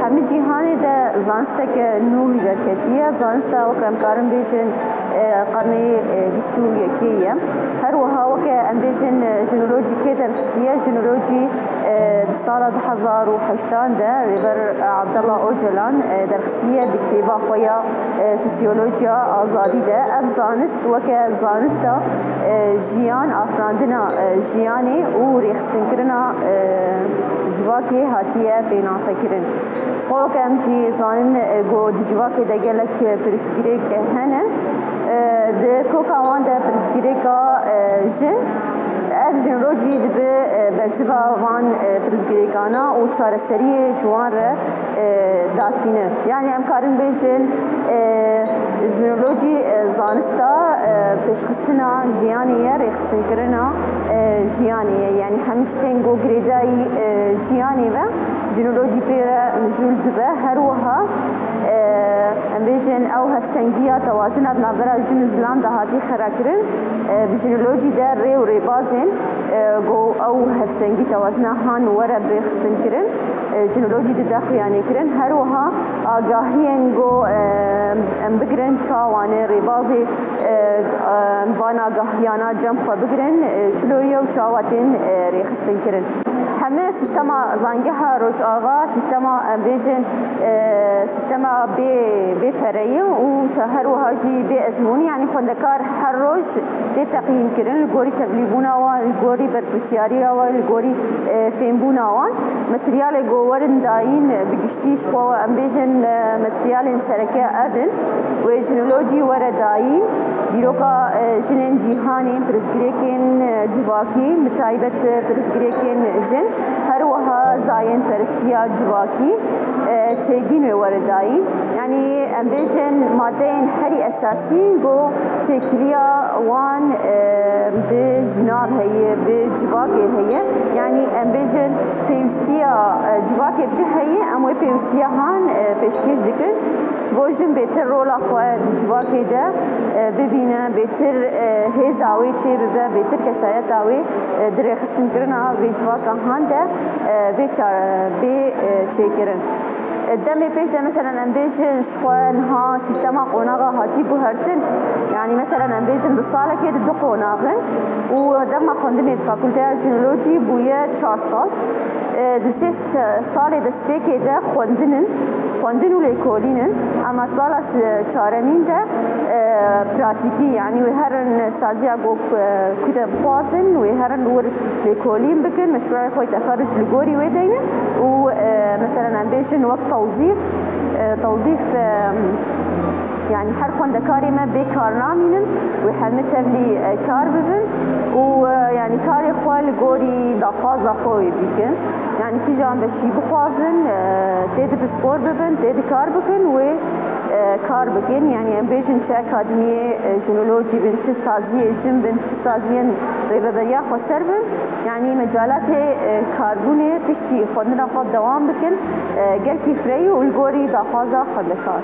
همه جیهانی ده زانسته که نوی درکتیه زانسته وکه امکارم بیشن قرنی 21 هر وها وکه ام بیشن جنولوژی که درکتیه جنولوژی سال 2008 ده ریبر عبدالله اوجلان درکتیه بکتیبا خویا سوسیولوژیا آزادی ده اب زانست وکه زانسته جیان افراندنا جیانی و ریختن کرنا جواکی هاتیه بیناسه کرن خواهد که همچی زانن گو جواکی ده گلک پرسگیره که هنه ده کوکاوان ده پرسگیره که جن از جنروجی دبه برسبا وان پرسگیریکانا و چارسری جوان را داتینه یعنی امکارن بیشن جنروجی زانستا پیشخستنا جیانیه ریخستن کرنا جیانیه یعنی همچنین گو گریدایی جیانی و جنولوژی پیره مجول دبه هر وها ام بیشن او هفسنگیا توازنات نابرا جن زلام دهاتی خراکرن بجنولوژی در ری و ریبازن گو او هفسنگی توازنا هان ورا بریخستن کرن جنولوژی ده خیانه کرن هر وها آگاهین گو ام بگرن چاوانه ریبازی وانا آگاهیانا جمع خوا بگرن چلویا و چاواتین ریخستن کرن همه سیستما زنگه ها روش آغا سیستما بیشن سیستما بی فرعی و هر وها جی بی ازمونی یعنی خندکار هر روش دی تقییم کرن لگوری تبلیغونا وان لگوری برپسیاری وان لگوری فیمبونا وان متریال گوورن داین بگشتیش خوا ام بیشن متریال سرکه ابن و جنولوژی ور داین دیروکا جنین جیهانی پرسگریکین جواکی متایبت پرسگریکین جن هر وها زاین پرستیا جواکی تيجين ورداي يعني امبيجن مادين هري اساسي جو تكريا وان بجناب هي بجواكي هي يعني امبيجن بيوستيا جواكي بهي اموي بيوستيا هان بيشكيش دكن بوجن بيتر رولا خواه جواكي ده ببینه بيتر هزاوي چه ببه بيتر كسايت داوي درخستن کرنا بجواكا هان ده بيچار بي چه کرن دمي پیش ده مثلا امبيجن شخوانها سيستما قوناغا هاتي بو هرتن يعني مثلا امبيجن بصالة كده دو قوناغن ودما خوندني فاكولتيا جينولوجي بويا 4 سال دسيس سالي دسبيكي ده خوندنو ليكولينن اما سالة چارمين ده براتيكي يعني وهرن سازيا جو كده بخوازن وهرن ور ليكولين بكن مشروع خوي تخرج لغوري ويدين ومثلا امبيجن وقت توظيف يعني هر خوندكاري ما بكارنامينن وحمتر لي كار ببن ويعني كاري خوال غوري دافازا خوي بكن يعني كي جان بشي بخوازن تيد بسبور ببن تيد كار بكن و كار بكن يعني امبيجن چه اكاديمية جينولوجي بنت سازية جن بنت سازية ريبابريا خسر بن يعني مجالات كاربوني بشتي خوندنا خواب دوام بكن قلكي فري والغوري دافازا خوندكار